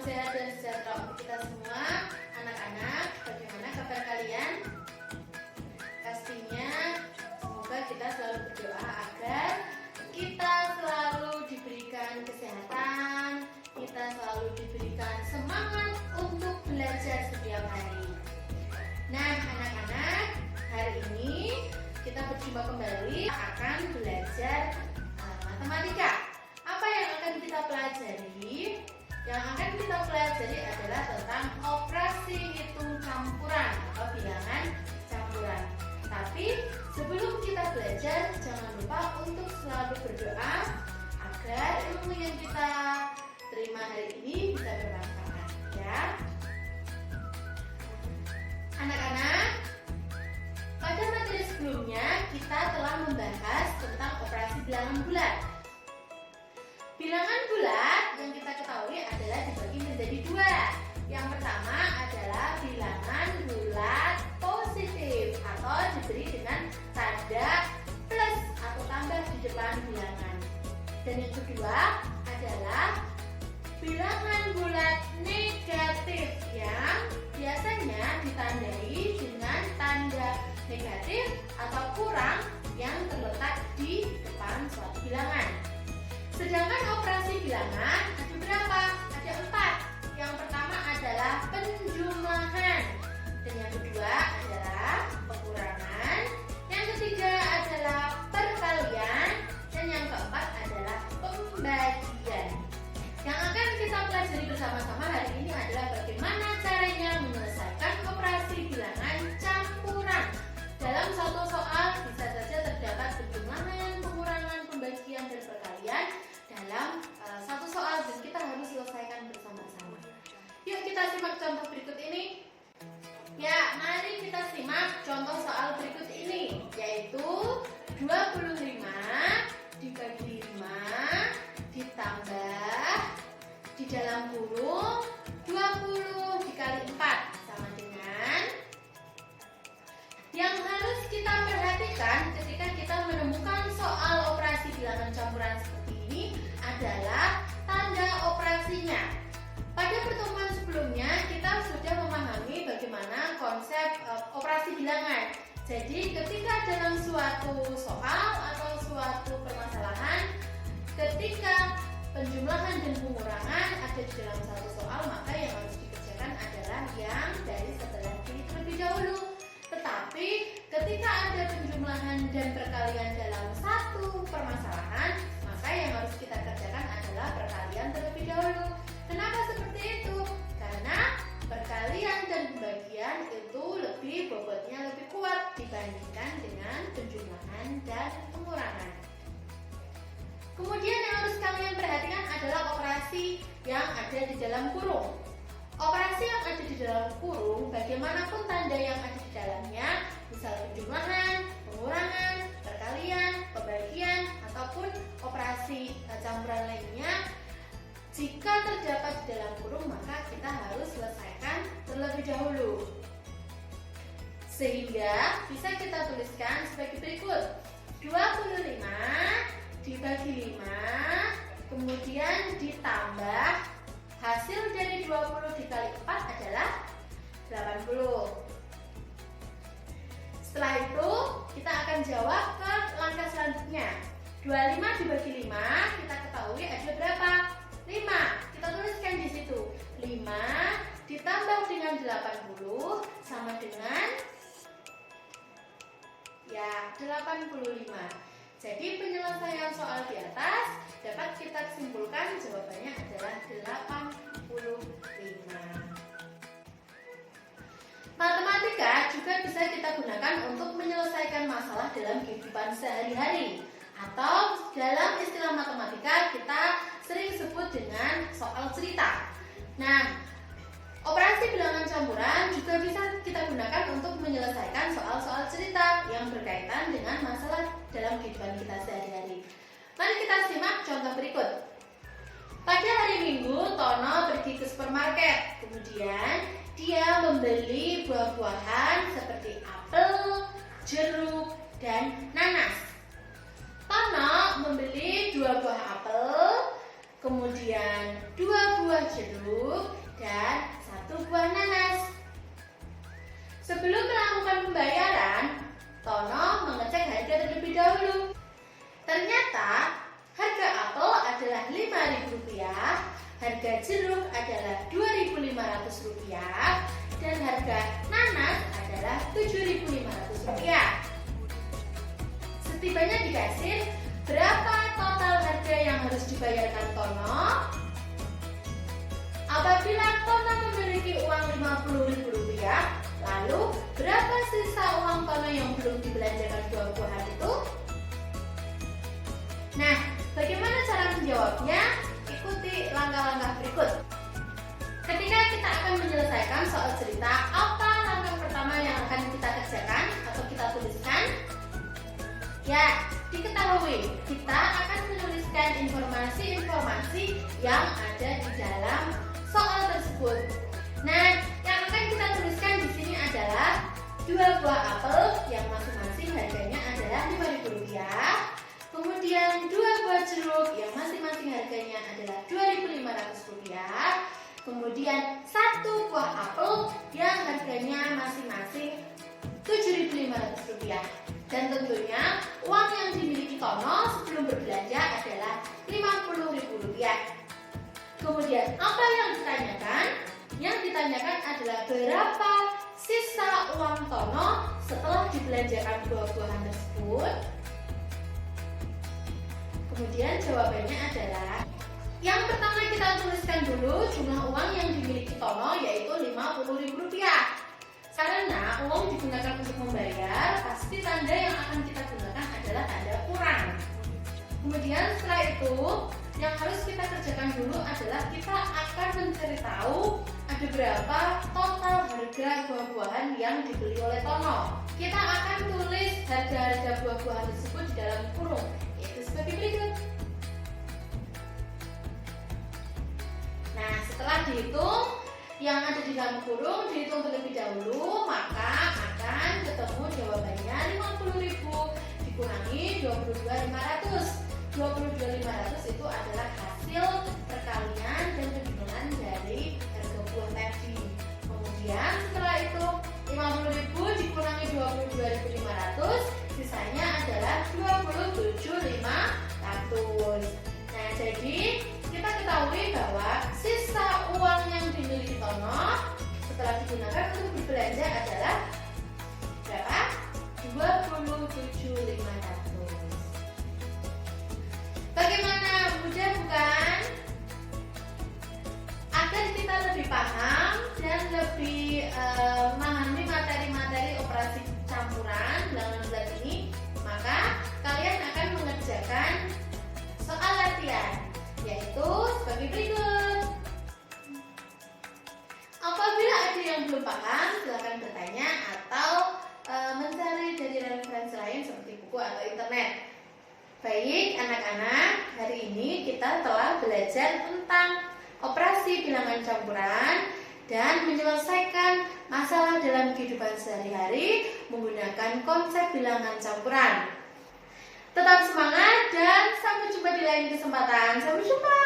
sehat dan sejahtera untuk kita semua. Anak-anak, bagaimana kabar kalian? Pastinya semoga kita selalu berdoa agar kita selalu diberikan kesehatan, kita selalu diberikan semangat untuk belajar setiap hari. Nah, anak-anak, hari ini kita berjumpa kembali akan belajar matematika. Apa yang akan kita pelajari? Yang akan kita pelajari adalah tentang operasi hitung campuran atau bilangan campuran. Tapi sebelum kita belajar, jangan lupa untuk selalu berdoa agar ilmu yang kita terima hari ini bisa bermanfaat, ya. Anak-anak, pada materi sebelumnya kita telah membahas tentang operasi bilangan bulat. Bilangan bulat yang kita ketahui adalah dibagi menjadi dua. Yang pertama adalah bilangan bulat positif atau diberi dengan tanda plus atau tambah di depan bilangan. Dan yang kedua adalah bilangan bulat negatif yang biasanya ditandai dengan tanda negatif atau kurang yang terletak di depan suatu bilangan. Sedangkan operasi bilangan ada berapa? Ada 4. Yang pertama adalah penjumlahan, dan yang kedua adalah pengurangan, yang ketiga adalah perkalian, dan yang keempat adalah pembagian. Yang akan kita pelajari bersama-sama hari ini adalah bagaimana caranya menyelesaikan operasi bilangan campuran. Dalam satu soal bisa saja terdapat penjumlahan, pengurangan, pembagian, dan perkalian dalam satu soal, dan kita harus selesaikan bersama-sama. Yuk kita simak contoh berikut ini. Ya, mari kita simak contoh soal berikut ini, yaitu 25 dibagi 5 ditambah di dalam kurung 20 dikali 4 sama dengan. Yang harus kita perhatikan ketika kita menemukan soal operasi bilangan campuran seperti ini adalah tanda operasinya. Pada pertemuan sebelumnya kita sudah memahami bagaimana konsep operasi bilangan. Jadi ketika dalam suatu soal atau suatu permasalahan, ketika penjumlahan dan pengurangan ada di dalam satu soal, maka yang harus dikerjakan adalah yang dari sebelah kiri terlebih dahulu. Tetapi ketika ada penjumlahan dan perkalian dalam satu permasalahan, maka yang harus kita kerjakan adalah perkalian terlebih dahulu. Kenapa seperti itu? Karena perkalian dan pembagian itu bobotnya lebih kuat dibandingkan dengan penjumlahan dan pengurangan. Kemudian yang harus kalian perhatikan adalah operasi yang ada di dalam kurung. Operasi yang ada di dalam kurung, bagaimanapun tanda yang ada di dalamnya, misal penjumlahan, pengurangan, perkalian, pembagian, ataupun operasi campuran lainnya, jika terdapat di dalam kurung, maka kita harus selesaikan terlebih dahulu. Sehingga bisa kita tuliskan sebagai berikut: 25 dibagi 5, kemudian ditambah hasil dari 20 dikali 4 adalah 80. Setelah itu kita akan jawab ke langkah selanjutnya. 25 dibagi 5 kita ketahui ada berapa? 5. Kita tuliskan di situ. 5 ditambah dengan 80 sama dengan 85. Jadi penyelesaian soal di atas dapat kita simpulkan jawabannya adalah 85. Matematika juga bisa kita gunakan untuk menyelesaikan masalah dalam kehidupan sehari-hari, atau dalam istilah matematika kita sering sebut dengan soal cerita. Nah, operasi bilangan campuran juga bisa kita gunakan untuk menyelesaikan soal-soal cerita yang berkaitan dengan masalah dalam kehidupan kita sehari-hari. Mari kita simak contoh berikut. Pada hari Minggu, Tono pergi ke supermarket. Kemudian dia membeli buah-buahan seperti apel, jeruk, dan nanas. Tono membeli 2 buah apel, kemudian 2 buah jeruk, dan 1 buah nanas. Sebelum melakukan pembayaran, Tono mengecek harga terlebih dahulu. Ternyata harga apel adalah Rp5.000, harga jeruk adalah Rp2.500, dan harga nanas adalah Rp7.500. Setibanya di kasir, berapa total harga yang harus dibayarkan Tono? Apabila Tono memiliki uang Rp50.000, lalu berapa sisa uang Tono yang belum dibelanjakan buah-buahan itu? Nah, bagaimana cara menjawabnya? Ikuti langkah-langkah berikut. Ketika kita akan menyelesaikan soal cerita, apa langkah pertama yang akan kita kerjakan atau kita tuliskan? Ya, diketahui kita akan menuliskan informasi-informasi yang ada di dalam soal tersebut. Nah, yang akan kita tuliskan di sini adalah 2 buah apel yang masing-masing harganya adalah Rp5.000. Kemudian 2 buah jeruk yang masing-masing harganya adalah Rp2.500. Kemudian 1 buah apel yang harganya masing-masing Rp7.500. Dan tentunya uang yang dimiliki Tono sebelum berbelanja adalah Rp50.000. Kemudian apa yang ditanyakan? Yang ditanyakan adalah berapa sisa uang Tono setelah dibelanjakan buah-buahan tersebut. Kemudian jawabannya adalah yang pertama kita tuliskan dulu jumlah uang yang dimiliki Tono yaitu Rp50.000. Karena uang digunakan untuk membayar, pasti tanda yang akan kita gunakan adalah tanda kurang. Kemudian setelah itu, yang harus kita kerjakan dulu adalah kita akan mencari tahu ada berapa total harga buah-buahan yang dibeli oleh Tono. Kita akan tulis harga-harga buah-buahan tersebut di dalam kurung, yaitu sebagai berikut. Nah, setelah dihitung, yang ada di dalam kurung dihitung terlebih dahulu, maka akan ketemu jawabannya Rp50.000 dikurangi Rp22.500. Rp22.500 itu adalah hasil perkalian dan penjualan dari harga buah tadi. Kemudian setelah itu Rp50.000 dikurangi Rp22.500, sisanya adalah Rp27.500. Nah, jadi kita ketahui bahwa sisa uang yang dimiliki Tono setelah digunakan untuk berbelanja adalah berapa? Rp27.500. Bagaimana? Mudah bukan? Agar kita lebih paham dan lebih memahami materi-materi operasi campuran bilangan bulat ini, maka kalian akan mengerjakan soal latihan, yaitu sebagai berikut. Apabila ada yang belum paham, silakan bertanya atau mencari dari referensi lain seperti buku atau internet. Baik anak-anak, hari ini kita telah belajar tentang operasi bilangan campuran dan menyelesaikan masalah dalam kehidupan sehari-hari menggunakan konsep bilangan campuran. Tetap semangat dan sampai jumpa di lain kesempatan. Sampai jumpa.